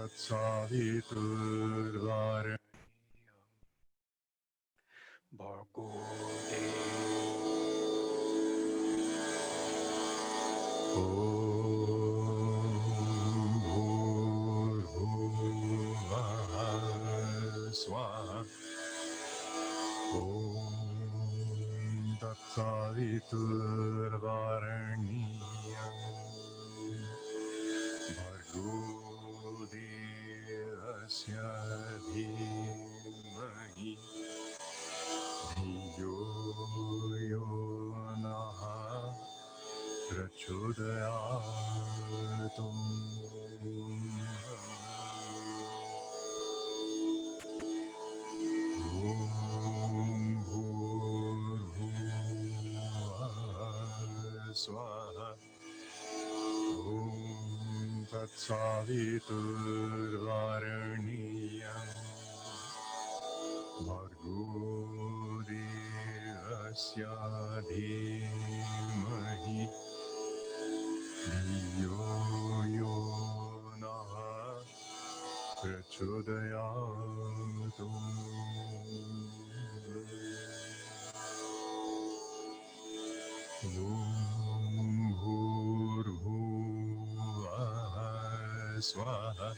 Tatsaviturvarenyam Bhargo Swaha Om Tatsaviturvarenyam Bhargo Devasya Dhimahi Dhiyo Yo Naha Prachodyatum Om Bhurbhuvah Swaha Om Tatsaviturvarenyam Bhargo Devasya Dhimahi Dhiyo Yo Naha Prachodyatum Om Bhurbhuvah Swaha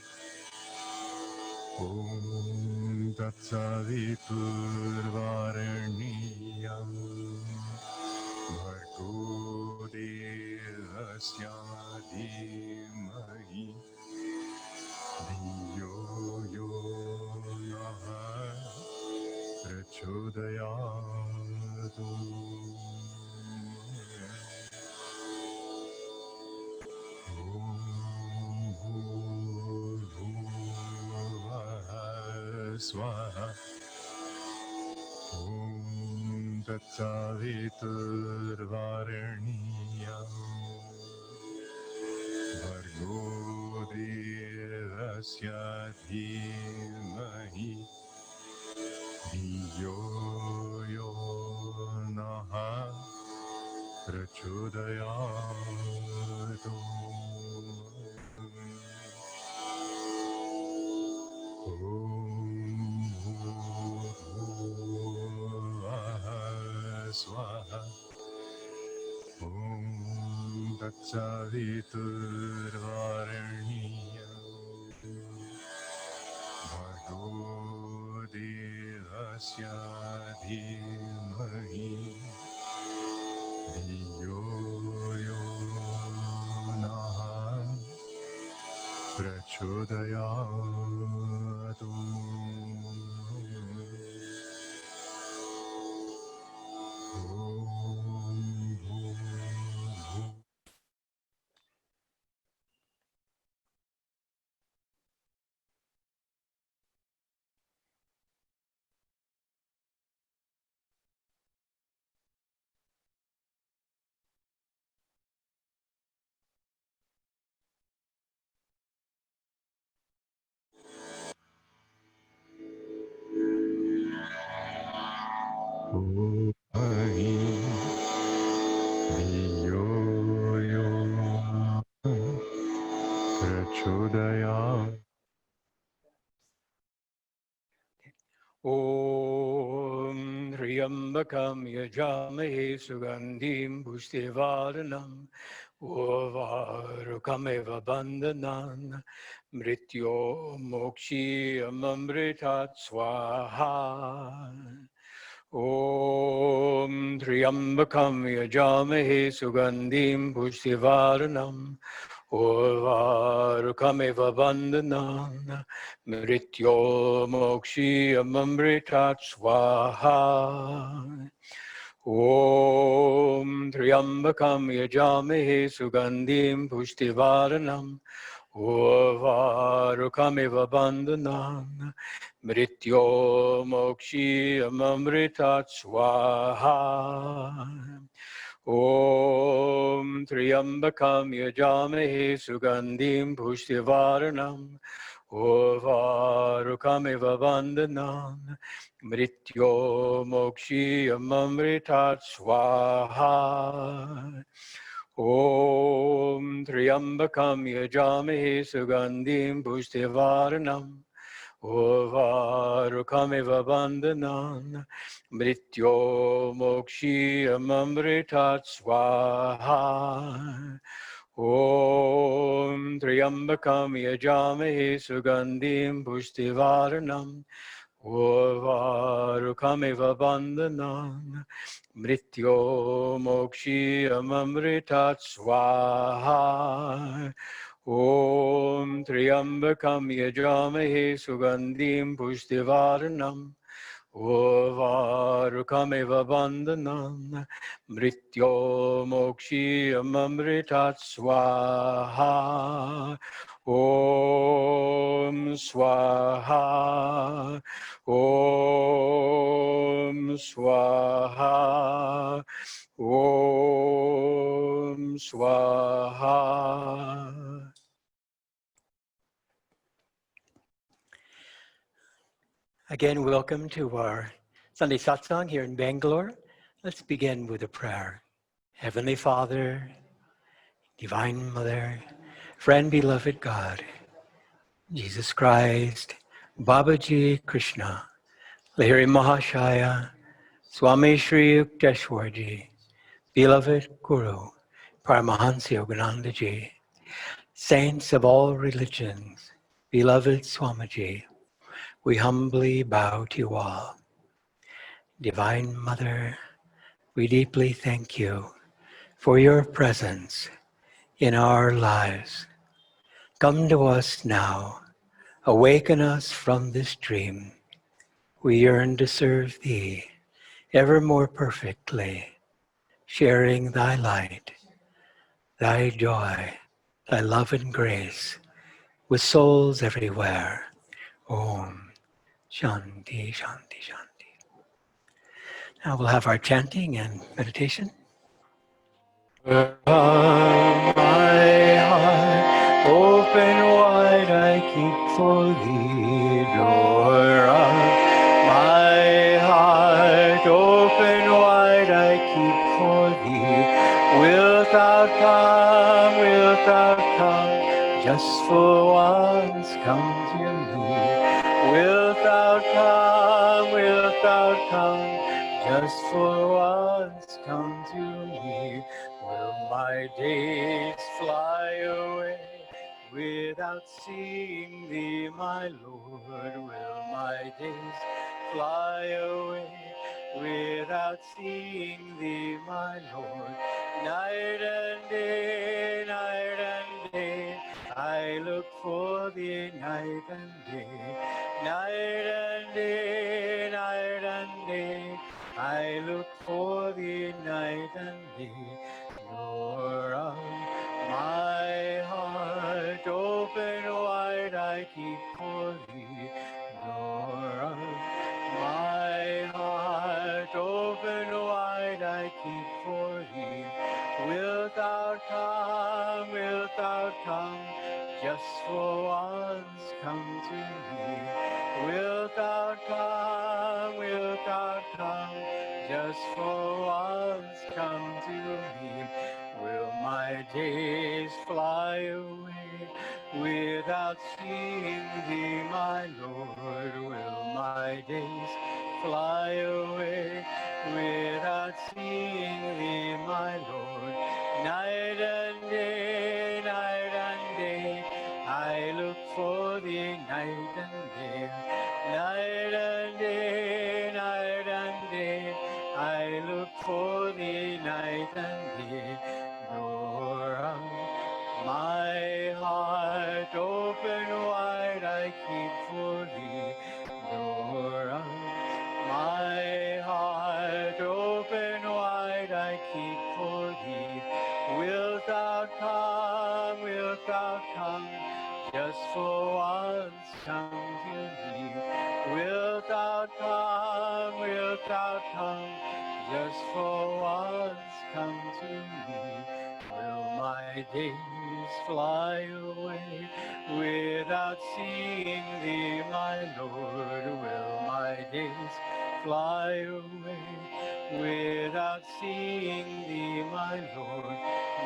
Om Tatsaviturvarenyam Bhargo Devasya Dhimahi Dhiyo Yo Naha Prachodyatum Om Bhurbhuvah Swaha Om Tatsaviturvarenyam Bhargo Devasya Dhimahi Dhiyo Yo Naha Prachodyatum Om Bhurbhuvah Swaha Om Tatsaviturvarenyam Bhargo Devasya Dhimahi Dhiyo Yo Naha Prachodyatum Dhiyo Yo Prachodyatum Om Triyambakam Yajamahe Sugandhim Pushtivaranam Uvarkameva Bandhanan Mrityo Mokshi Amamritat Swaha Om Triyambakam Yajamahe Sugandhim Pushtivaranam Uvarkameva Bandhanan Mrityo Mokshi Amamritat Swaha Om Triyambakam Yajamahe Sugandhim Pushtivaranam Uvarkameva Bandhanan Mrityo Mokshi Amamritat Swaha Om Triyambakam Yajamahe Sugandhim Pushtivaranam Uvarkameva Bandhanan Mrityo Mokshi Amamritat Swaha Om Triambakam Yajamahe Sugandhim Pushtivaranam Uvarukamiva Bandhanan Mrityo Mokshiyamamritat Swaha Om Triambakam Yajamahe Sugandhim Pushtivaranam Uvarukamiva Bandhanan Mrityo Mokshiyamamritat Swaha Om Triambakam Yajamahe Sugandhim Pushtivaranam Uvarukamiva Bandhanan Mrityo Mokshiyamamritat Swaha Om Swaha Om Swaha Om Swaha. Again, welcome to our Sunday Satsang here in Bangalore. Let's begin with a prayer. Heavenly Father, Divine Mother, Friend, Beloved God, Jesus Christ, Babaji Krishna, Lahiri Mahashaya, Swami Shri Yukteswarji, Beloved Guru, Paramahansa Yoganandaji, Saints of all religions, beloved Swamiji, we humbly bow to you all. Divine Mother, we deeply thank you for your presence in our lives. Come to us now, awaken us from this dream. We yearn to serve thee ever more perfectly, sharing thy light, thy joy, thy love and grace with souls everywhere. Om Shanti, Shanti, Shanti. Now we'll have our chanting and meditation. My heart open wide, I keep for thee, door of my heart open wide, I keep for thee. Wilt thou come, just for once come to me. Wilt thou come, just for once come to me. Will my days fly away without seeing thee, my Lord? Will my days fly away without seeing thee, my Lord? Night and day, I look for thee night and day. Night and day, I look for thee night and day. Door of my heart open wide, I keep for thee. Door of my heart open wide, I keep for thee. Wilt thou come, just for once come to me. Wilt thou come, just for once come to me. Will my days fly away without seeing thee, my Lord? Will my days fly away without seeing thee, my Lord? Night and day, I look for thee night and day. Night and day, I look for thee night and day. Door of my heart open wide, I keep for thee. Door of my heart open wide, I keep for thee. Wilt thou come, just for once come to me. Wilt thou come, just for once come to me. Will my days fly away without seeing thee, my Lord? Will my days fly away without seeing thee, my Lord.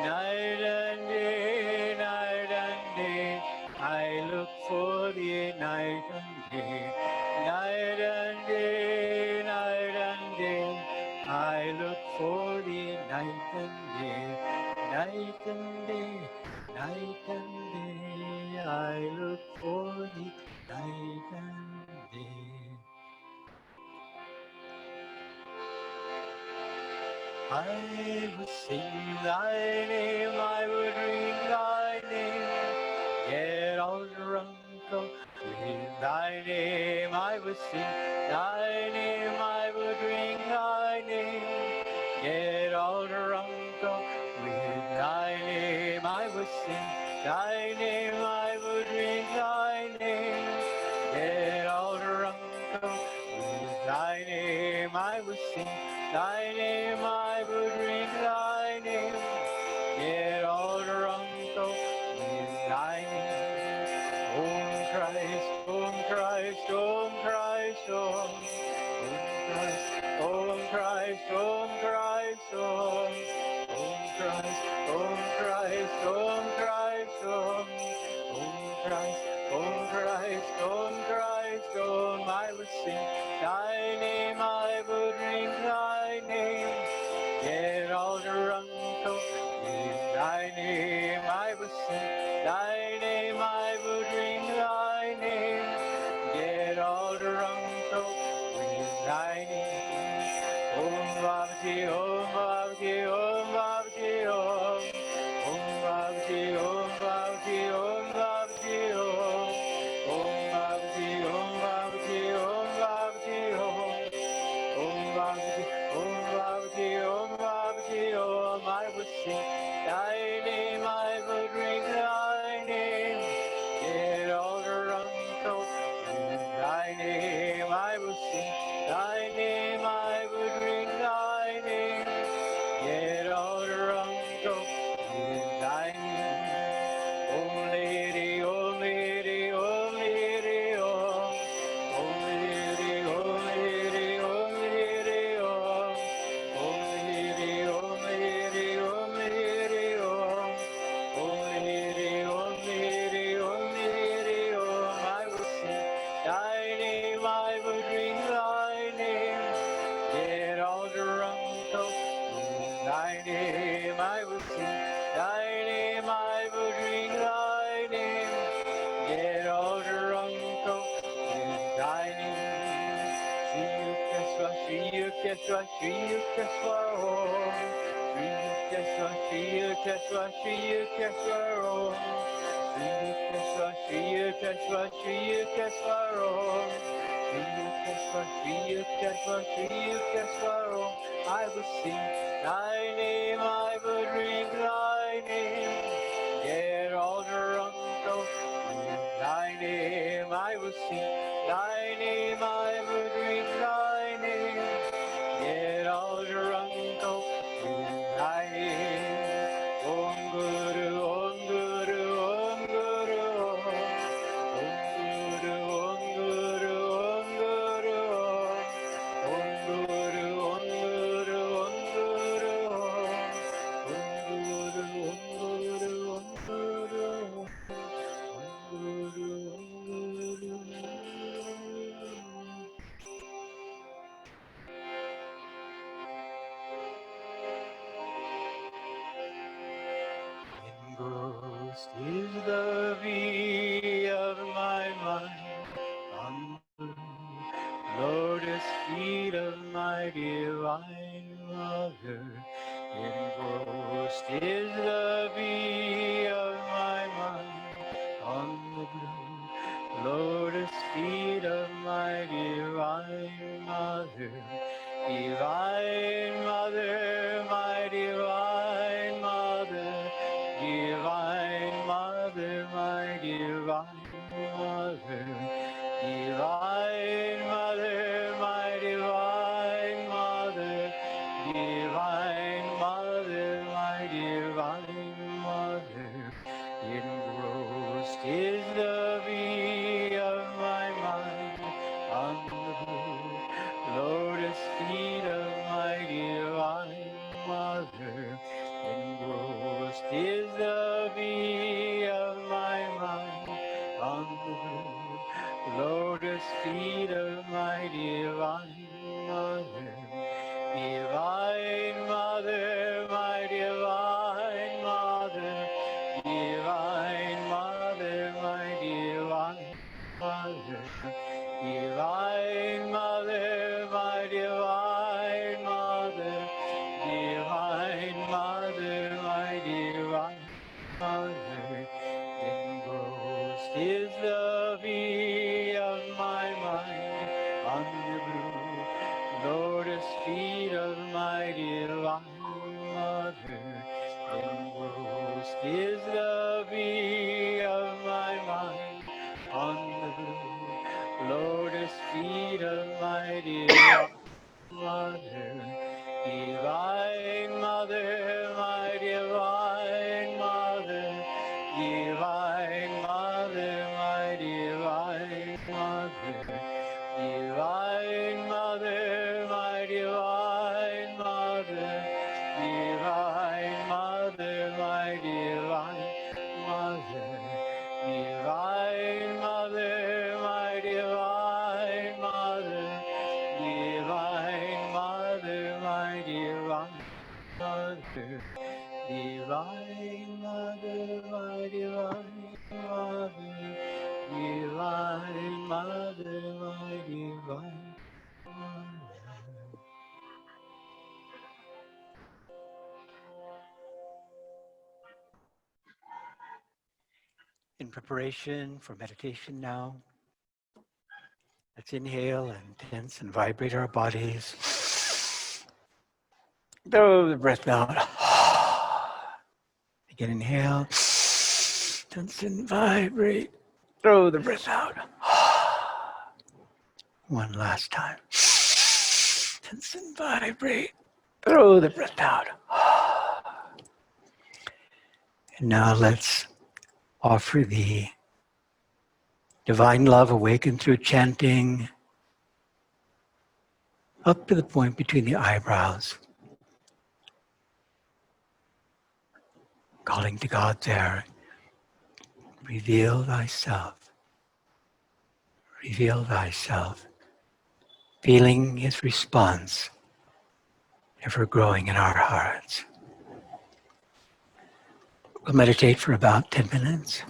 Night and day, night and day, I look for thee night and day. Night and day, night and day, I look for thee night and day. Night and day, night and day, I look for thee night and day. I would sing thy name, I would ring thy name, get all drunk with thy name. I would sing thy name, I would ring thy name, get all drunk with thy name. I would sing thy name, I would ring thy name, get all drunk with thy name. I would sing thy name, I would ring thy name, get all drunk with thy name. Om Christ, Om Christ, Om Christ, Om Christ, Om Christ, Om Christ, Om Christ, Om Christ, Om Christ, Om Christ, Om Christ, Om Christ, Om. I would sing thy name, I would ring thy name, get all drunk with thy name. I would sing thy name, I would ring thy name, get all drunk with thy name. Om Bhagavati, Om Bhagavati, Om Bhagavati, Om. Om Bhagavati, Om Bhagavati, Om Bhagavati, Om. Om Bhagavati, Om Bhagavati, Om Bhagavati, Om. Om Bhagavati, Om Bhagavati, Om Bhagavati, Om. I would sing thy name, I would ring thy name, get all drunk with thy name. I would sing thy name, I would ring thy name, get all drunk with thy name. Om Lady, Om Lady, Om Lady, Om. Om Lady, Om Lady, Om Lady, Om. Om Lady, Om Lady, Om Lady, Om. Om Lady, Om Lady, Om Lady, Om. I would sing thy name, I would ring thy name, get all drunk with thy name. I would sing thy name, I would ring thy name, get all drunk with thy name. Shri Yukeswa, Shri Yukeswa, Om. Shri Yukeswa, Shri Yukeswa, Shri Yukeswa, Om. Shri Yukeswa, Shri Yukeswa, Shri Yukeswa, Om. Shri Yukeswa, Shri Yukeswa, Shri Yukeswa, Om. I would sing thy name, I would ring thy name, get all drunk with thy name. I would sing thy name, I would ring thy name, get all drunk with thy name. Om Guru, Om Guru, Om Guru, Om. Om Guru, Om Guru, Om Guru, Om. Om Guru, Om Guru, Om Guru, Om. Om Guru, Om Guru, Om Guru, Om. Om Guru, Om Guru, Om Guru. Engrossed is the bee of my mind on the lotus feet of my divine mother. Engrossed is the bee of my mind on the blue lotus feet of my divine mother. Divine mother, my divine mother, divine mother, my divine mother, divine mother, my divine mother, divine mother, my divine lotus feet of my divine mother. Divine Mother, my divine Mother, divine Mother, my divine Mother, divine Mother, my divine Mother, divine Mother, my divine Mother. Engrossed is the bee of my mind on the blue lotus feet of my divine mother. Engrossed is the bee of my mind on the blue lotus feet of my divine mother. Divine Mother, my divine Mother, divine Mother, my divine Mother, divine Mother, my divine Mother, divine Mother, my divine Mother, divine Mother, my divine Mother, divine Mother, my divine Mother, divine Mother, my divine Mother, divine Mother, my divine Mother. In preparation for meditation now, let's inhale and tense and vibrate our bodies. Throw the breath out. Again, inhale. Tense and vibrate. Throw the breath out. One last time. Tense and vibrate. Throw the breath out. And now let's offer the divine love awakened through chanting up to the point between the eyebrows. Calling to God there. Reveal thyself. Reveal thyself. Feeling his response ever growing in our hearts. We'll meditate for about 10 minutes.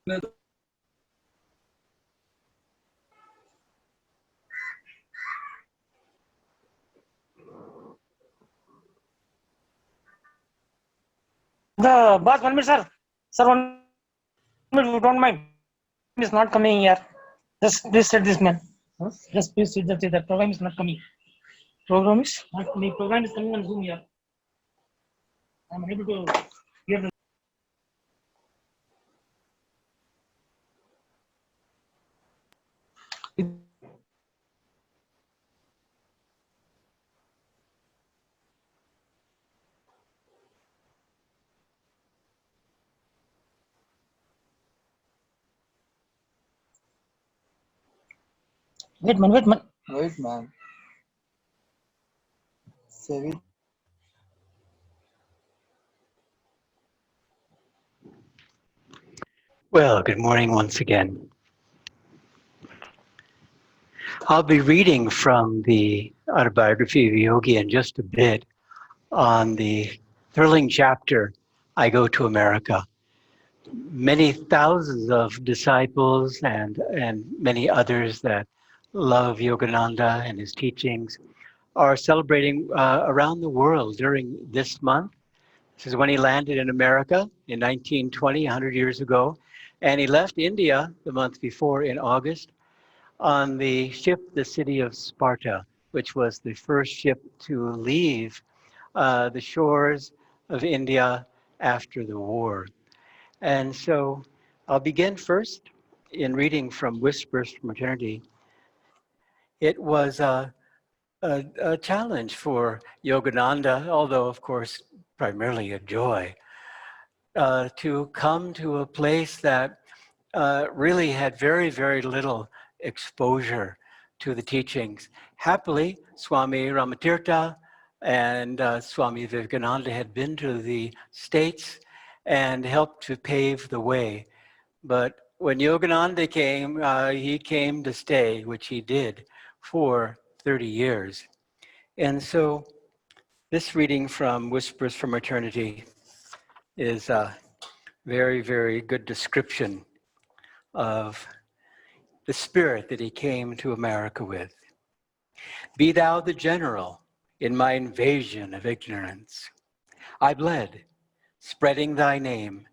The boss, 1 minute, sir. Sir, 1 minute, don't mind. Is not coming here. Just please set this man. Huh? Just please sit that the program is not coming. Program is not coming. Program is coming on Zoom here. I'm unable to hear the. Wait, man, wait, man. Wait, man. Save it. Well, good morning once again. I'll be reading from the autobiography of a yogi in just a bit on the thrilling chapter, I Go to America. Many thousands of disciples and many others that love Yogananda and his teachings are celebrating around the world during this month. This is when he landed in America in 1920, 100 years ago. And he left India the month before in August on the ship, the City of Sparta, which was the first ship to leave the shores of India after the war. And so I'll begin first in reading from Whispers from Eternity. It was a challenge for Yogananda, although, of course, primarily a joy, to come to a place that really had very, very little exposure to the teachings. Happily, Swami Ramatirtha and Swami Vivekananda had been to the States and helped to pave the way. But when Yogananda came, he came to stay, which he did for 30 years. And so this reading from Whispers from Eternity is a very, very good description of the spirit that he came to America with. Be thou the general in my invasion of ignorance. I bled, spreading thy name,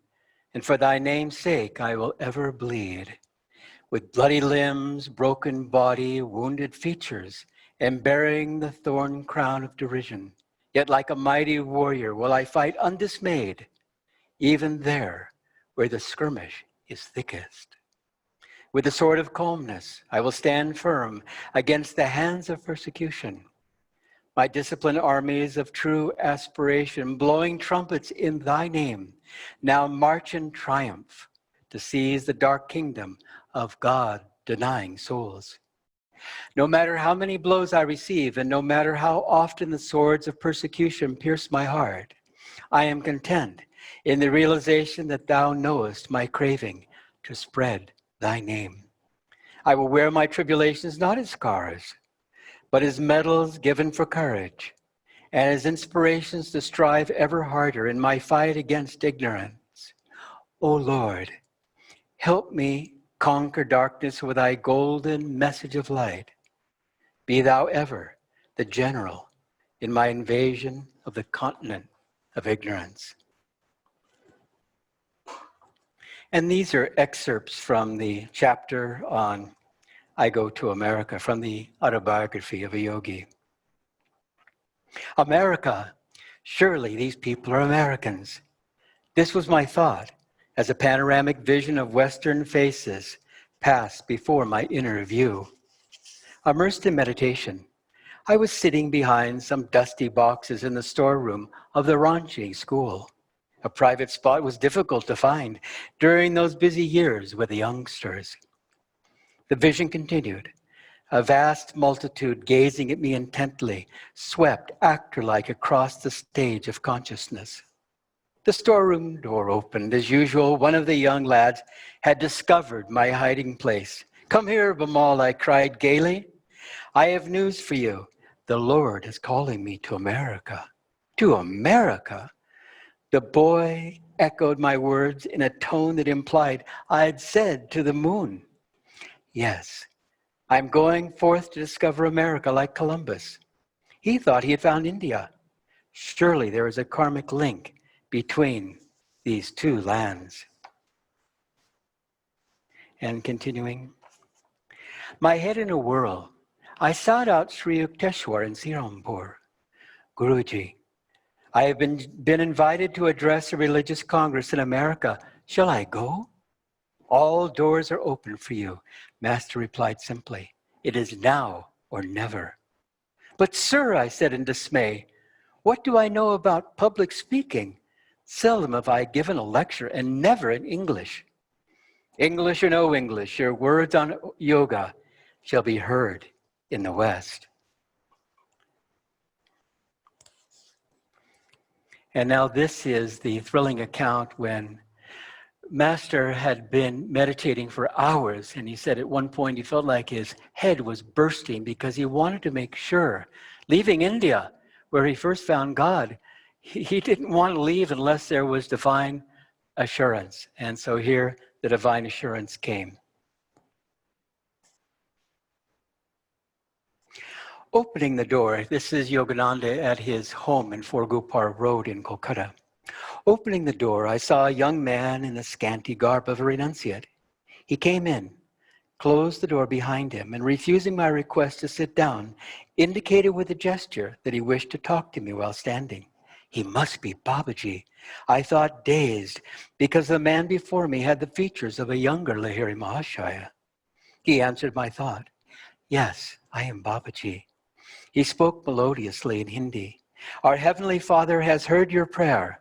and for thy name's sake I will ever bleed. With bloody limbs, broken body, wounded features, and bearing the thorn crown of derision. Yet like a mighty warrior will I fight undismayed, even there where the skirmish is thickest. With the sword of calmness, I will stand firm against the hands of persecution. My disciplined armies of true aspiration, blowing trumpets in thy name, now march in triumph to seize the dark kingdom of God-denying souls. No matter how many blows I receive, and no matter how often the swords of persecution pierce my heart, I am content in the realization that thou knowest my craving to spread thy name. I will wear my tribulations not as scars, but as medals given for courage, and as inspirations to strive ever harder in my fight against ignorance. O Lord, help me conquer darkness with thy golden message of light. Be thou ever the general in my invasion of the continent of ignorance. And these are excerpts from the chapter on I Go to America, from the autobiography of a yogi. America, surely these people are Americans. This was my thought as a panoramic vision of Western faces passed before my inner view. Immersed in meditation, I was sitting behind some dusty boxes in the storeroom of the Ranchi school. A private spot was difficult to find during those busy years with the youngsters. The vision continued. A vast multitude gazing at me intently, swept actor-like across the stage of consciousness. The storeroom door opened. As usual, one of the young lads had discovered my hiding place. Come here, Bimal, I cried gaily. I have news for you. The Lord is calling me to America. To America? The boy echoed my words in a tone that implied I'd said to the moon, "Yes, I'm going forth to discover America like Columbus." He thought he had found India. Surely there is a karmic link between these two lands. And continuing, my head in a whirl, I sought out Sri Yukteswar in Srirampur. Guruji, I have been invited to address a religious congress in America. Shall I go? All doors are open for you, Master replied simply. It is now or never. But sir, I said in dismay, what do I know about public speaking? Seldom have I given a lecture, and never in English. English or no English, your words on yoga shall be heard in the West. And now this is the thrilling account when Master had been meditating for hours, and he said at one point he felt like his head was bursting because he wanted to make sure, leaving India, where he first found God, he didn't want to leave unless there was divine assurance. And so here the divine assurance came. Opening the door, this is Yogananda at his home in Forgupar Road in Kolkata. Opening the door, I saw a young man in the scanty garb of a renunciate. He came in, closed the door behind him, and refusing my request to sit down, indicated with a gesture that he wished to talk to me while standing. He must be Babaji. I thought, dazed, because the man before me had the features of a younger Lahiri Mahashaya. He answered my thought. Yes, I am Babaji. He spoke melodiously in Hindi. Our Heavenly Father has heard your prayer.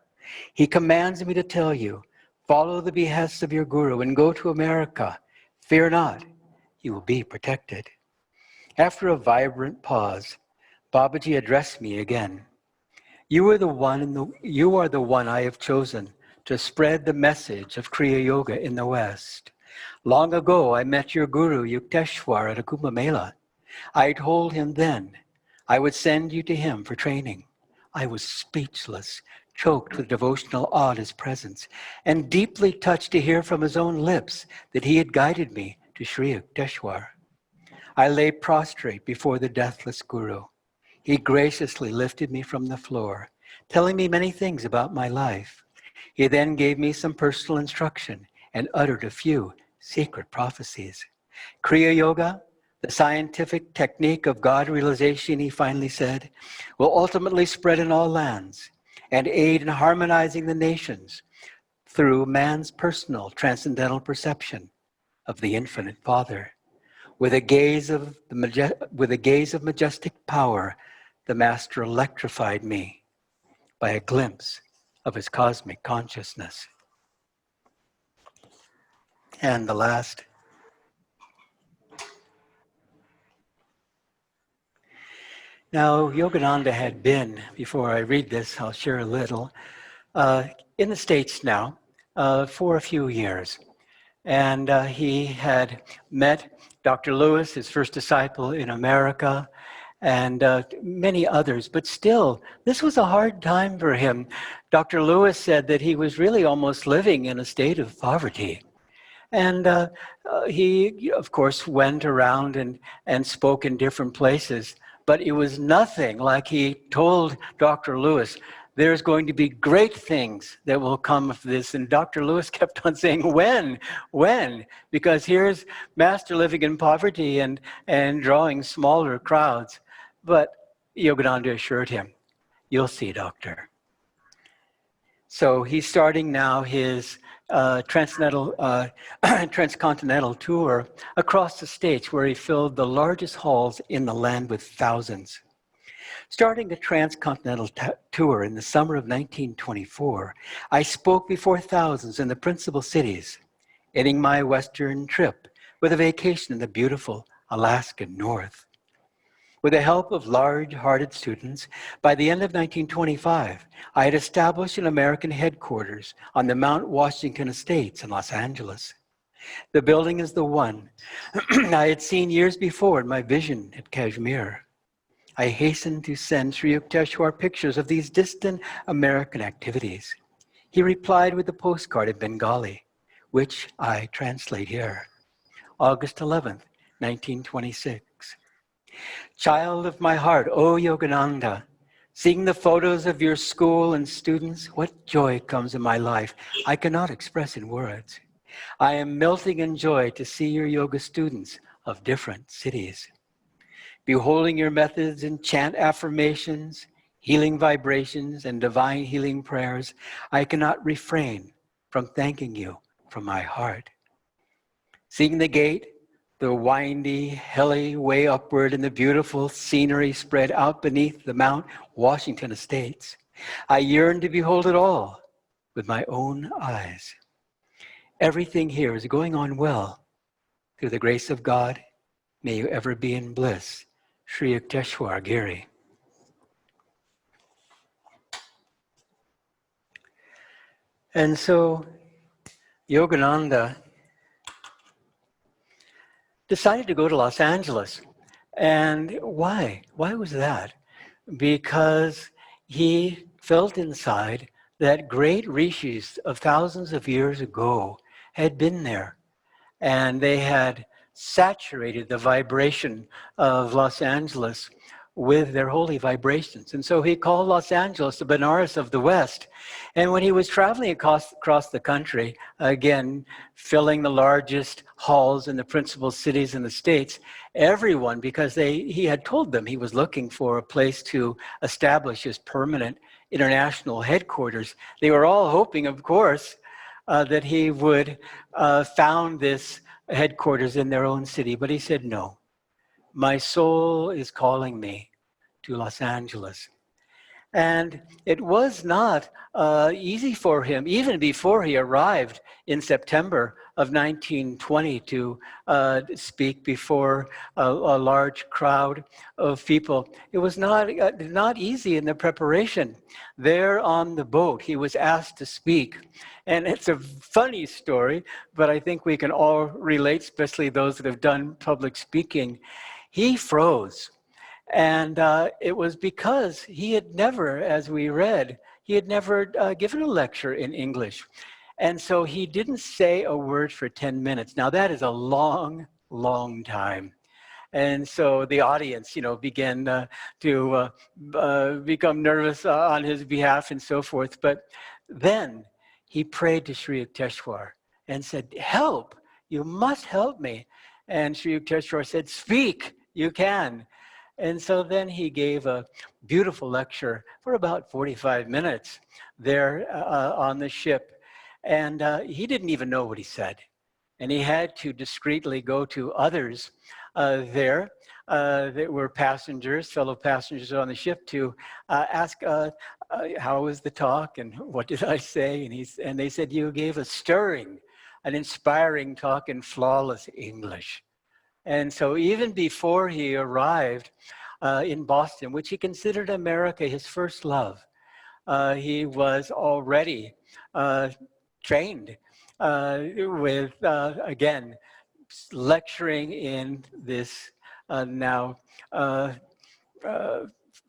He commands me to tell you, follow the behests of your Guru and go to America. Fear not, you will be protected. After a vibrant pause, Babaji addressed me again. You are the one I have chosen to spread the message of Kriya Yoga in the West. Long ago, I met your Guru Yukteswar at a Kumbh Mela. I told him then I would send you to him for training. I was speechless, choked with devotional awe at his presence, and deeply touched to hear from his own lips that he had guided me to Sri Yukteswar. I lay prostrate before the deathless Guru. He graciously lifted me from the floor, telling me many things about my life. He then gave me some personal instruction and uttered a few secret prophecies. Kriya Yoga, the scientific technique of God realization, he finally said, will ultimately spread in all lands and aid in harmonizing the nations through man's personal transcendental perception of the infinite Father. With a gaze of majestic power, the Master electrified me by a glimpse of his cosmic consciousness. And the last. Now, Yogananda had been, before I read this, I'll share a little, in the States now for a few years. And he had met Dr. Lewis, his first disciple in America, and many others. But still, this was a hard time for him. Dr. Lewis said that he was really almost living in a state of poverty. And he, of course, went around and spoke in different places. But it was nothing like he told Dr. Lewis, there's going to be great things that will come of this. And Dr. Lewis kept on saying, when? Because here's Master living in poverty and drawing smaller crowds. But Yogananda assured him, you'll see, Doctor. So he's starting now his transcontinental tour across the states, where he filled the largest halls in the land with thousands. Starting a transcontinental tour in the summer of 1924, I spoke before thousands in the principal cities, ending my Western trip with a vacation in the beautiful Alaskan North. With the help of large-hearted students, by the end of 1925, I had established an American headquarters on the Mount Washington Estates in Los Angeles. The building is the one I had seen years before in my vision at Kashmir. I hastened to send Sri Yukteswar pictures of these distant American activities. He replied with a postcard in Bengali, which I translate here. August 11th, 1926. Child of my heart, O Yogananda, seeing the photos of your school and students, what joy comes in my life I cannot express in words. I am melting in joy to see your yoga students of different cities. Beholding your methods in chant affirmations, healing vibrations, and divine healing prayers, I cannot refrain from thanking you from my heart. Seeing the gate, the windy, hilly way upward, and the beautiful scenery spread out beneath the Mount Washington Estates, I yearn to behold it all with my own eyes. Everything here is going on well. Through the grace of God, may you ever be in bliss. Sri Yukteswar Giri. And so Yogananda decided to go to Los Angeles. And why? Why was that? Because he felt inside that great rishis of thousands of years ago had been there. And they had saturated the vibration of Los Angeles with their holy vibrations. And so he called Los Angeles the Benares of the West. And when he was traveling across the country, again, filling the largest halls in the principal cities in the States, everyone, because he had told them he was looking for a place to establish his permanent international headquarters, they were all hoping, of course, that he would found this headquarters in their own city. But he said, no, my soul is calling me to Los Angeles. And it was not easy for him, even before he arrived in September of 1920, to speak before a large crowd of people. It was not easy in the preparation. There on the boat, he was asked to speak. And it's a funny story, but I think we can all relate, especially those that have done public speaking. He froze. And it was because he had never, as we read, he had never given a lecture in English. And so he didn't say a word for 10 minutes. Now that is a long, long time. And so the audience, began to become nervous on his behalf and so forth. But then he prayed to Sri Yukteswar and said, help, you must help me. And Sri Yukteswar said, speak, you can. And so then he gave a beautiful lecture for about 45 minutes there on the ship. And he didn't even know what he said. And he had to discreetly go to others there that were passengers, fellow passengers on the ship, to ask, how was the talk and what did I say? And they said, you gave a stirring, an inspiring talk in flawless English. And so even before he arrived in Boston, which he considered America his first love, he was already trained with, again, lecturing in this now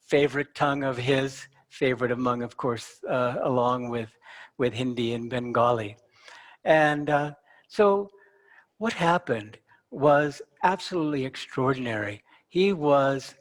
favorite tongue of his, favorite among, of course, along with Hindi and Bengali. And so what happened was absolutely extraordinary. He was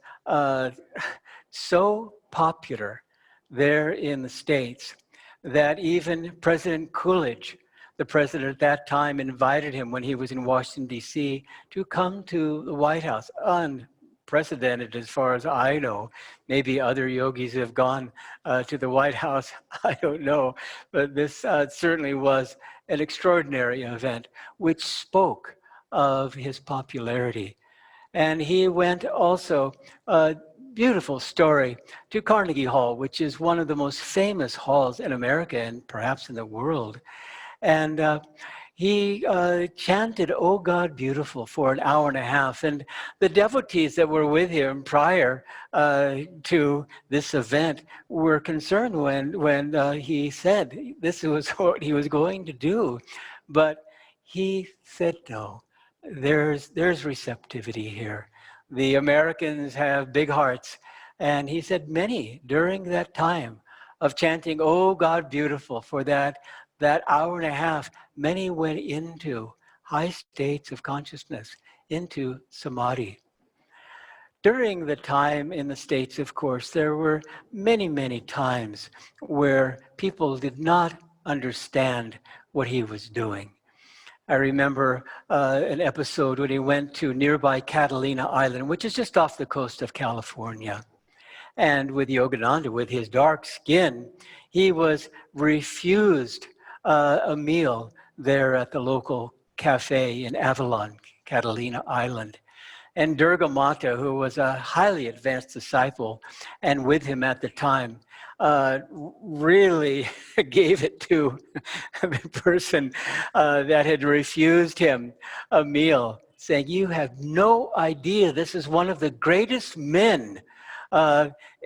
so popular there in the States that even President Coolidge, the president at that time, invited him when he was in Washington, D.C., to come to the White House. Unprecedented as far as I know. Maybe other yogis have gone to the White House, I don't know. But this certainly was an extraordinary event, which spoke of his popularity. And he went also, a beautiful story, to Carnegie Hall, which is one of the most famous halls in America and perhaps in the world. And he chanted, "Oh God, beautiful," for an hour and a half. And the devotees that were with him prior to this event were concerned when he said this was what he was going to do. But he said, no, there's receptivity here. The Americans have big hearts. And he said many during that time of chanting, "Oh God, beautiful," for that hour and a half, many went into high states of consciousness, into samadhi. During the time in the States, of course, there were many, many times where people did not understand what he was doing. I remember an episode when he went to nearby Catalina Island, which is just off the coast of California. And with Yogananda, with his dark skin, he was refused a meal there at the local cafe in Avalon, Catalina Island. And Durga Mata, who was a highly advanced disciple and with him at the time, really gave it to the person that had refused him a meal, saying, "You have no idea, this is one of the greatest men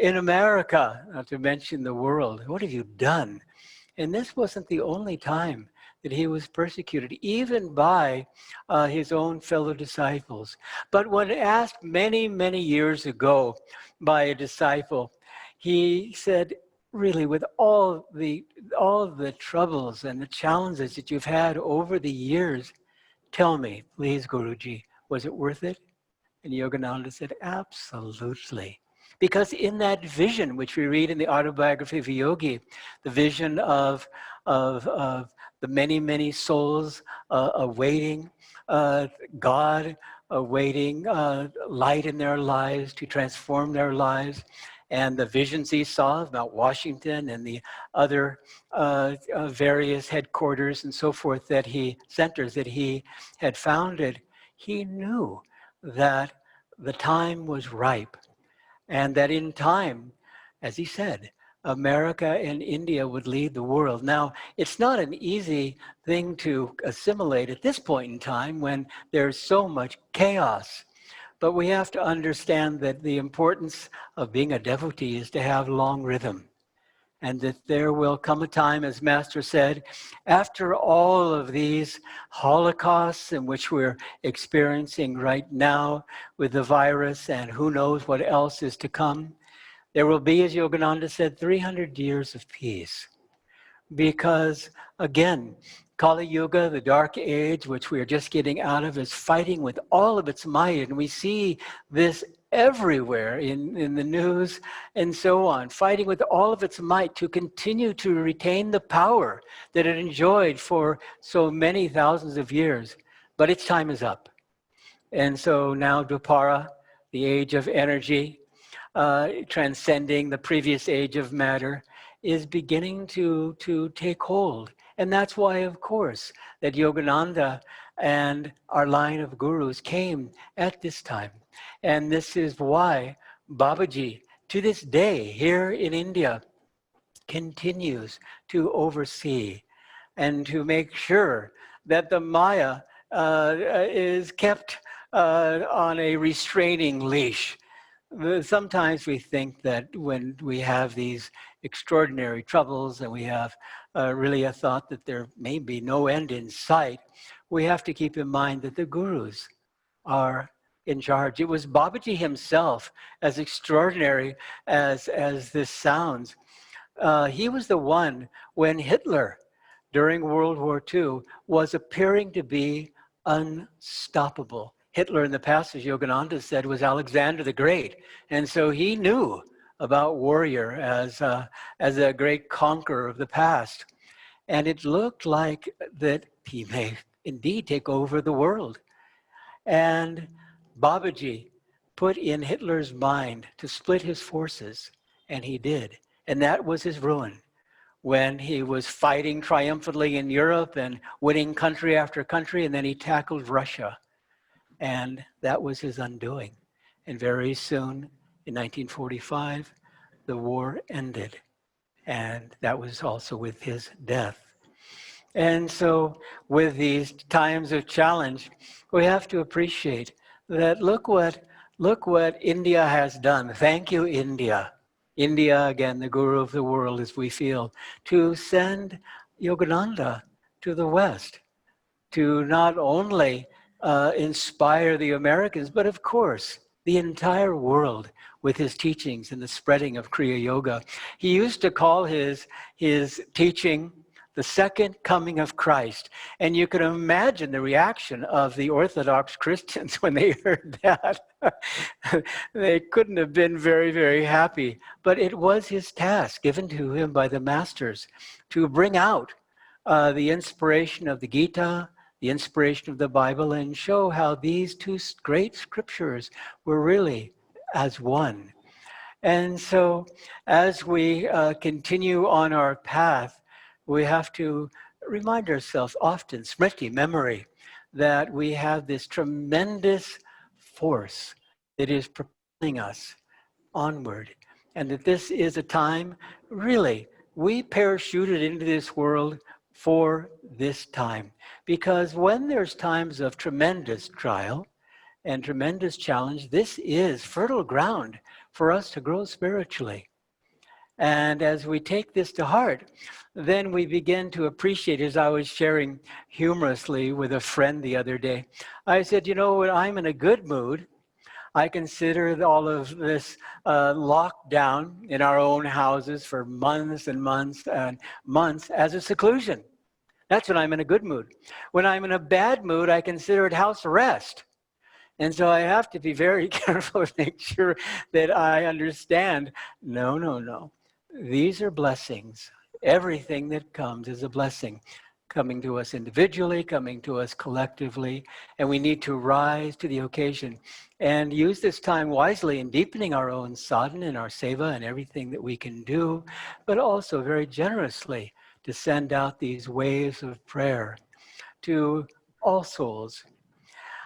in America, not to mention the world. What have you done?" And this wasn't the only time that he was persecuted, even by his own fellow disciples. But when asked many, many years ago by a disciple, he said, really, with all the troubles and the challenges that you've had over the years, tell me, please, Guruji, was it worth it? And Yogananda said, absolutely. Because in that vision, which we read in the autobiography of a yogi, the vision of the many, many souls awaiting God, awaiting light in their lives to transform their lives, and the visions he saw of Mount Washington and the other various headquarters and so forth centers that he had founded, he knew that the time was ripe and that in time, as he said, America and India would lead the world. Now, it's not an easy thing to assimilate at this point in time when there's so much chaos. But we have to understand that the importance of being a devotee is to have long rhythm. And that there will come a time, as Master said, after all of these holocausts in which we're experiencing right now with the virus and who knows what else is to come, there will be, as Yogananda said, 300 years of peace. Because, again, Kali Yuga, the dark age, which we are just getting out of, is fighting with all of its might. And we see this everywhere in the news and so on, fighting with all of its might to continue to retain the power that it enjoyed for so many thousands of years. But its time is up. And so now Dwapara, the age of energy, transcending the previous age of matter, is beginning to take hold. And that's why, of course, that Yogananda and our line of gurus came at this time. And this is why Babaji, to this day, here in India, continues to oversee and to make sure that the Maya is kept on a restraining leash. Sometimes we think that when we have these extraordinary troubles and we have really a thought that there may be no end in sight, we have to keep in mind that the gurus are in charge. It was Babaji himself, as extraordinary as this sounds. He was the one when Hitler, during World War II, was appearing to be unstoppable. Hitler in the past, as Yogananda said, was Alexander the Great. And so he knew about warrior as a great conqueror of the past. And it looked like that he may indeed take over the world. And Babaji put in Hitler's mind to split his forces, and he did. And that was his ruin. When he was fighting triumphantly in Europe and winning country after country, and then he tackled Russia. And that was his undoing. And very soon, in 1945, the war ended. And that was also with his death. And so with these times of challenge, we have to appreciate that look what India has done. Thank you, India. India, again, the guru of the world, as we feel, to send Yogananda to the West, to not only inspire the Americans, but of course, the entire world with his teachings and the spreading of Kriya Yoga. He used to call his teaching the second coming of Christ. And you can imagine the reaction of the Orthodox Christians when they heard that. They couldn't have been very, very happy. But it was his task given to him by the masters to bring out the inspiration of the Gita, the inspiration of the Bible, and show how these two great scriptures were really as one. And so as we continue on our path, we have to remind ourselves often, smriti, memory, that we have this tremendous force that is propelling us onward. And that this is a time, really, we parachuted into this world for this time. Because when there's times of tremendous trial and tremendous challenge, this is fertile ground for us to grow spiritually. And as we take this to heart, then we begin to appreciate, as I was sharing humorously with a friend the other day, I said, you know, when I'm in a good mood, I consider all of this lockdown in our own houses for months and months and months as a seclusion. That's when I'm in a good mood. When I'm in a bad mood, I consider it house arrest. And so I have to be very careful to make sure that I understand, no. These are blessings. Everything that comes is a blessing, coming to us individually, coming to us collectively, and we need to rise to the occasion and use this time wisely in deepening our own sadhana and our seva and everything that we can do, but also very generously to send out these waves of prayer to all souls.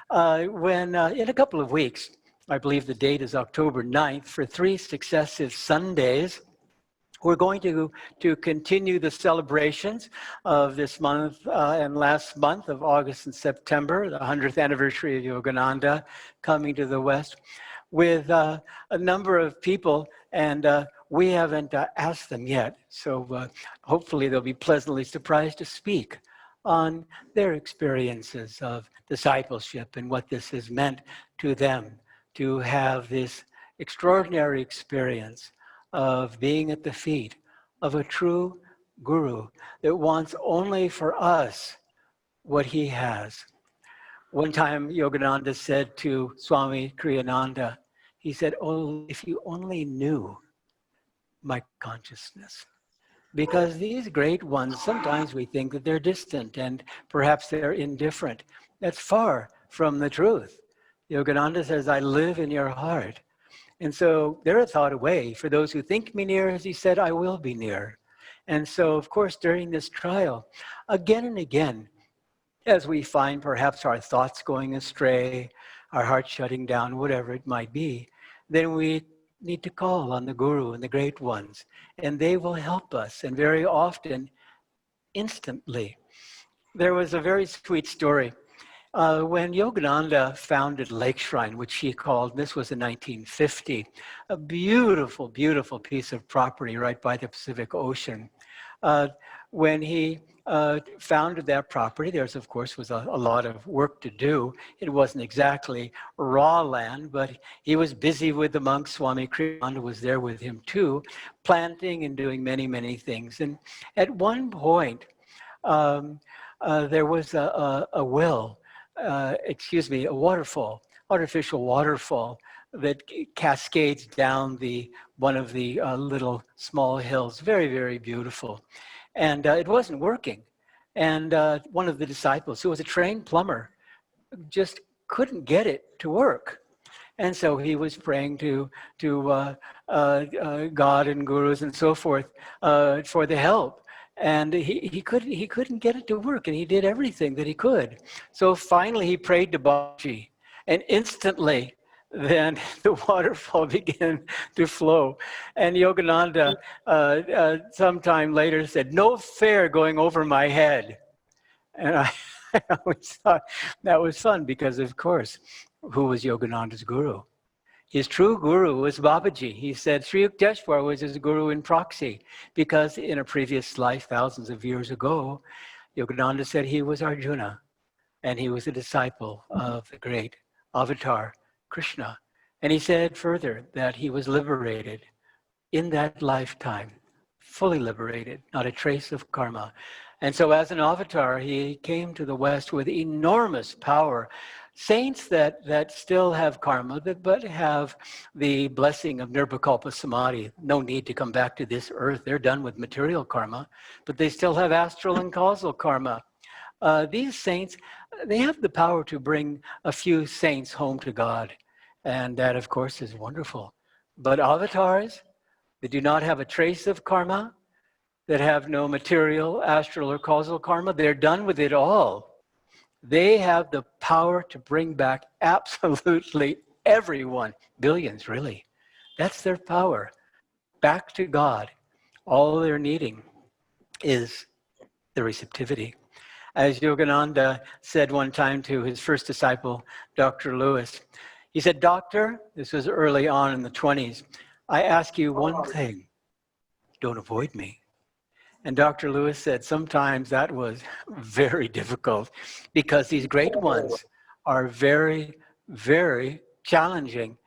When in a couple of weeks, I believe the date is October 9th, for 3 successive Sundays, we're going to continue the celebrations of this month and last month of August and September, the 100th anniversary of Yogananda coming to the West, with a number of people, and we haven't asked them yet. So hopefully they'll be pleasantly surprised to speak on their experiences of discipleship and what this has meant to them to have this extraordinary experience of being at the feet of a true guru that wants only for us what he has. One time Yogananda said to Swami Kriyananda, he said, oh, if you only knew my consciousness. Because these great ones, sometimes we think that they're distant and perhaps they're indifferent. That's far from the truth. Yogananda says, I live in your heart. And so they're a thought away. For those who think me near, as he said, I will be near. And so, of course, during this trial, again and again, as we find perhaps our thoughts going astray, our heart shutting down, whatever it might be, then we need to call on the Guru and the great ones, and they will help us, and very often, instantly. There was a very sweet story. When Yogananda founded Lake Shrine, which he called, this was in 1950, a beautiful, beautiful piece of property right by the Pacific Ocean. When he founded that property, there's, of course, was a lot of work to do. It wasn't exactly raw land, but he was busy with the monks. Swami Kriyananda was there with him too, planting and doing many, many things. And at one point, there was a waterfall, artificial waterfall that cascades down one of the little small hills. Very, very beautiful. And it wasn't working. And one of the disciples, who was a trained plumber, just couldn't get it to work. And so he was praying to God and gurus and so forth for the help. And he couldn't get it to work, and he did everything that he could. So finally he prayed to Babaji, and instantly then the waterfall began to flow. And Yogananda sometime later said, no fair going over my head. And I always thought that was fun because, of course, who was Yogananda's guru? His true guru was Babaji. He said Sri Yukteswar was his guru in proxy because in a previous life, thousands of years ago, Yogananda said he was Arjuna and he was a disciple of the great avatar, Krishna. And he said further that he was liberated in that lifetime, fully liberated, not a trace of karma. And so as an avatar, he came to the West with enormous power. Saints that still have karma, but have the blessing of nirvikalpa samadhi, no need to come back to this earth. They're done with material karma, but they still have astral and causal karma. These saints, they have the power to bring a few saints home to God. And that, of course, is wonderful. But avatars, they do not have a trace of karma, that have no material, astral, or causal karma. They're done with it all. They have the power to bring back absolutely everyone, billions really. That's their power, back to God. All they're needing is the receptivity. As Yogananda said one time to his first disciple, Dr. Lewis, he said, "Doctor," this was early on in the 20s, "I ask you one thing, don't avoid me." And Dr. Lewis said sometimes that was very difficult because these great ones are very, very challenging.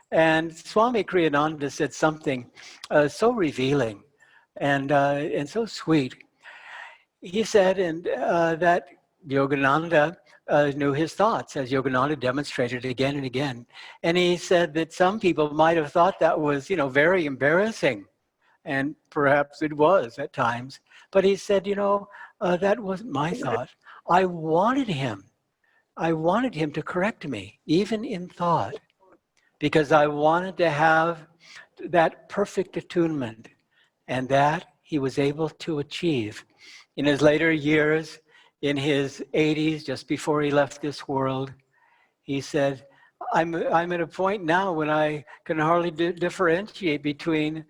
And Swami Kriyananda said something so revealing and so sweet. He said that Yogananda knew his thoughts, as Yogananda demonstrated again and again. And he said that some people might have thought that was, very embarrassing. And perhaps it was at times. But he said, that wasn't my thought. I wanted him to correct me, even in thought, because I wanted to have that perfect attunement, and that he was able to achieve. In his later years, in his 80s, just before he left this world, he said, I'm at a point now when I can hardly differentiate between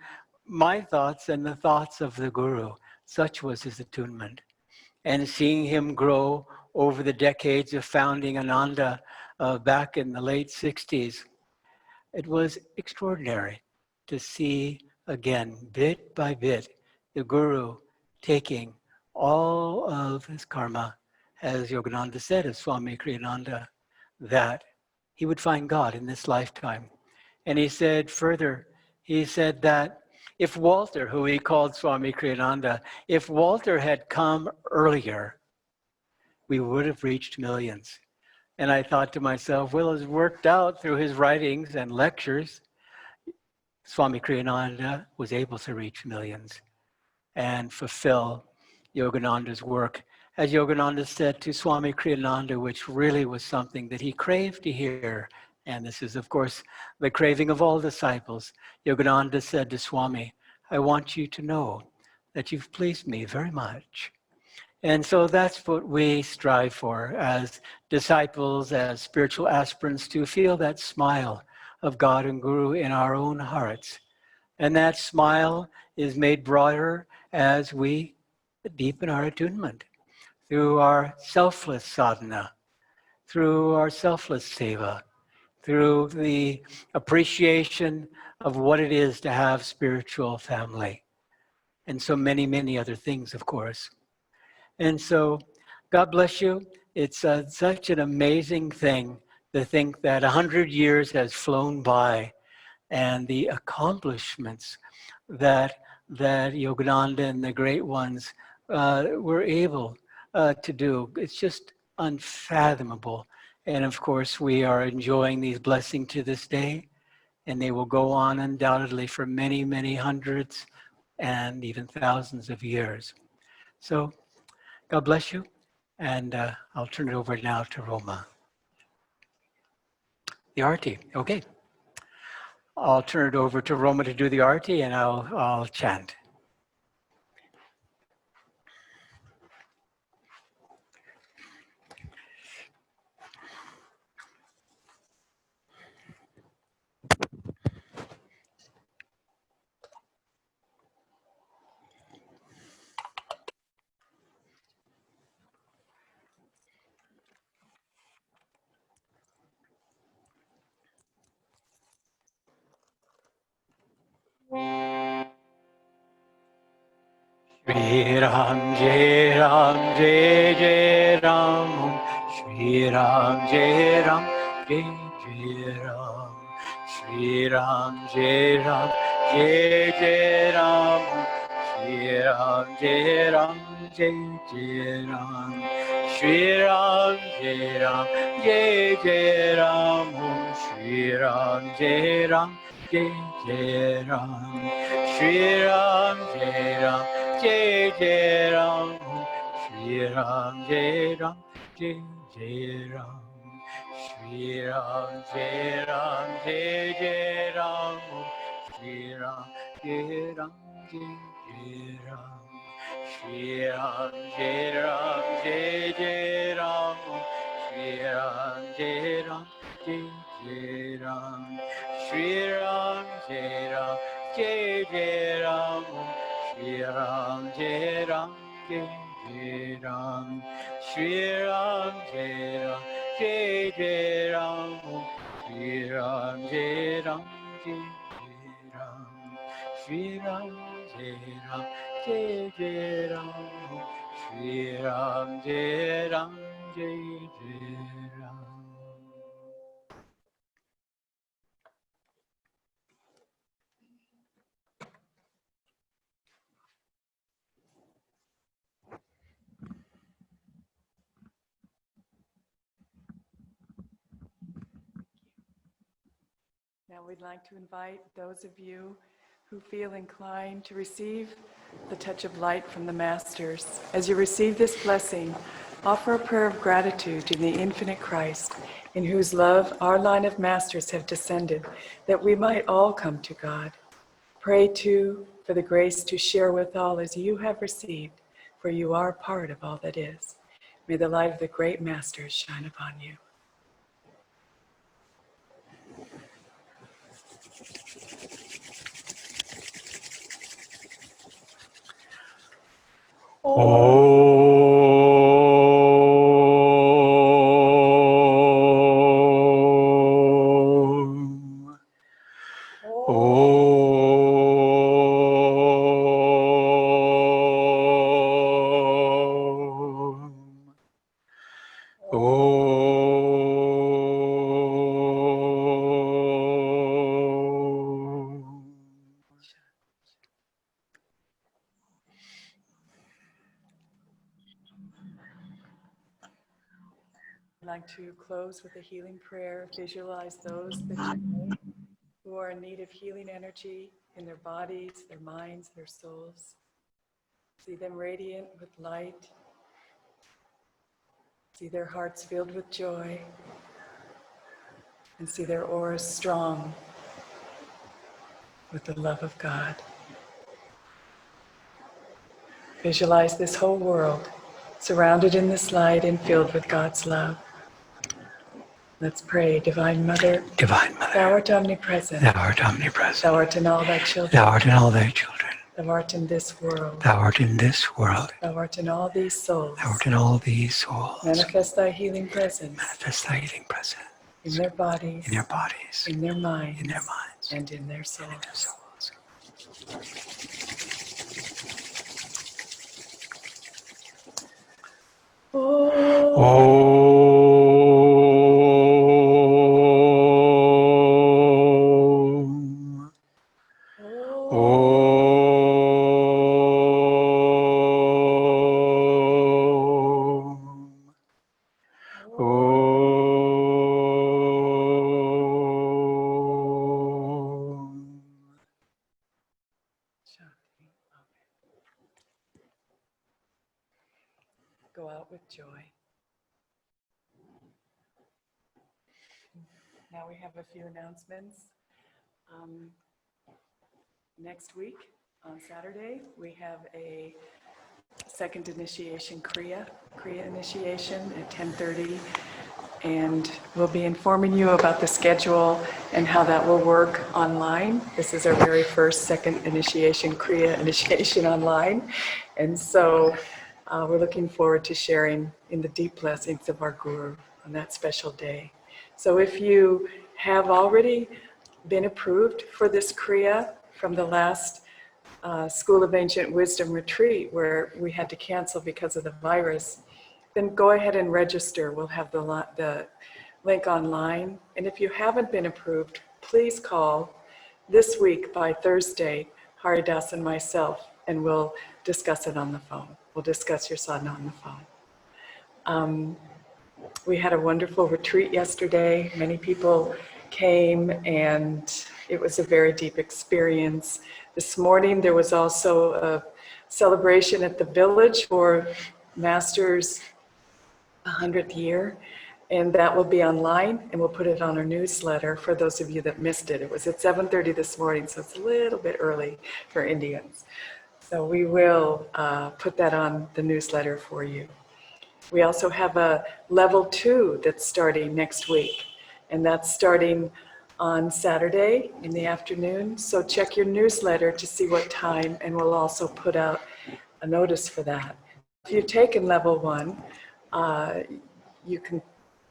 my thoughts and the thoughts of the Guru. Such was his attunement. And seeing him grow over the decades of founding Ananda back in the late 60s, it was extraordinary to see again, bit by bit, the Guru taking all of his karma, as Yogananda said of Swami Kriyananda, that he would find God in this lifetime. And he said further, he said that if Walter, who he called Swami Kriyananda, if Walter had come earlier, we would have reached millions. And I thought to myself, well, it's worked out through his writings and lectures. Swami Kriyananda was able to reach millions and fulfill Yogananda's work. As Yogananda said to Swami Kriyananda, which really was something that he craved to hear, and this is, of course, the craving of all disciples. Yogananda said to Swami, I want you to know that you've pleased me very much. And so that's what we strive for as disciples, as spiritual aspirants, to feel that smile of God and Guru in our own hearts. And that smile is made broader as we deepen our attunement through our selfless sadhana, through our selfless seva, through the appreciation of what it is to have spiritual family, and so many, many other things, of course. And so, God bless you. It's such an amazing thing to think that 100 years has flown by, and the accomplishments that Yogananda and the great ones were able to do. It's just unfathomable. And of course, we are enjoying these blessings to this day, and they will go on undoubtedly for many, many hundreds and even thousands of years. So God bless you, and I'll turn it over now to Roma. The Aarti, okay. I'll turn it over to Roma to do the Aarti, and I'll chant. Shri Ram Jai Ram Jai Jai Ram Shri Ram Jai Ram Jai Jai Ram Shri Ram, Jai Ram, Jai Jai Ram, Shri Ram, Jai Ram, Jai Jai Ram, Shri Ram, Jai Ram, Jai Jai Ram, Shri Ram, Jai Ram, Jai Jai Ram, Shri Ram, Jai Ram, Jai Jai Ram, Shri Ram, Jai Ram, Jai Jai Ram. Shri Ram, Jai Ram, Jai Jai Ram, Shri Ram, Jai Ram, Jai Jai Ram, Shri Ram, Jai Ram, Jai Jai Ram, Shri Ram, Jai Ram, Jai Jai Ram, Shri Ram, Jai Ram, Jai Jai Ram, Shri Ram, Jai Ram, Jai Jai Ram, Shri Ram, Jai Ram, Jai Jai Ram, Shri Ram, Jai Ram, Jai Jai Ram, Shri Ram, Jai Ram, Jai Jai Ram, Shri Ram, Jai Ram, Jai Jai Ram. Now we'd like to invite those of you who feel inclined to receive the touch of light from the Masters. As you receive this blessing, offer a prayer of gratitude to the infinite Christ, in whose love our line of Masters have descended, that we might all come to God. Pray too for the grace to share with all as you have received, for you are part of all that is. May the light of the great Masters shine upon you. I'd like to close with a healing prayer. Visualize those that you know who are in need of healing energy in their bodies, their minds, their souls. See them radiant with light. See their hearts filled with joy. And see their auras strong with the love of God. Visualize this whole world surrounded in this light and filled with God's love. Let's pray. Divine Mother, Divine Mother, Thou art omnipresent. Thou art omnipresent. Thou art in all thy children. Thou art in all thy children. Thou art in this world. Thou art in this world. Thou art in all these souls. Thou art in all these souls. Manifest thy healing presence. Manifest thy healing presence. In their bodies. In their bodies. In their minds. In their minds. And in their souls. And in their souls. Go out with joy. Now we have a few announcements. Next week, on Saturday, we have a second initiation Kriya initiation at 10:30. And we'll be informing you about the schedule and how that will work online. This is our very first second initiation, Kriya initiation online. And so we're looking forward to sharing in the deep blessings of our Guru on that special day. So if you have already been approved for this Kriya from the last School of Ancient Wisdom retreat where we had to cancel because of the virus, then go ahead and register. We'll have the link online. And if you haven't been approved please call this week by Thursday, Haridas and myself, and we'll discuss it on the phone. We'll discuss your sadhana on the phone. We had a wonderful retreat yesterday. Many people came and it was a very deep experience. This morning there was also a celebration at the village for Master's 100th year, and that will be online, and we'll put it on our newsletter for those of you that missed it. It was at 7:30 this morning, so it's a little bit early for Indians. So we will put that on the newsletter for you. We also have a level 2 that's starting next week, and that's starting on Saturday in the afternoon. So check your newsletter to see what time, and we'll also put out a notice for that. If you've taken level 1, you can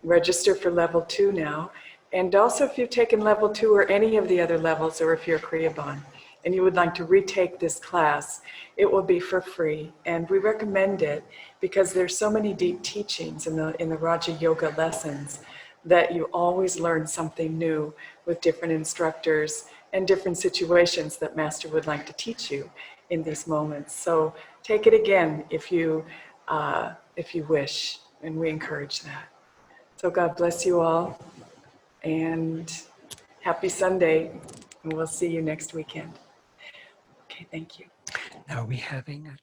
register for level 2 now. And also if you've taken level 2 or any of the other levels, or if you're a Kriyabans and you would like to retake this class, it will be for free. And we recommend it because there's so many deep teachings in the Raja Yoga lessons that you always learn something new with different instructors and different situations that Master would like to teach you in these moments. So take it again if you wish, and we encourage that. So God bless you all, and happy Sunday, and we'll see you next weekend. Okay, thank you. Now, are we having a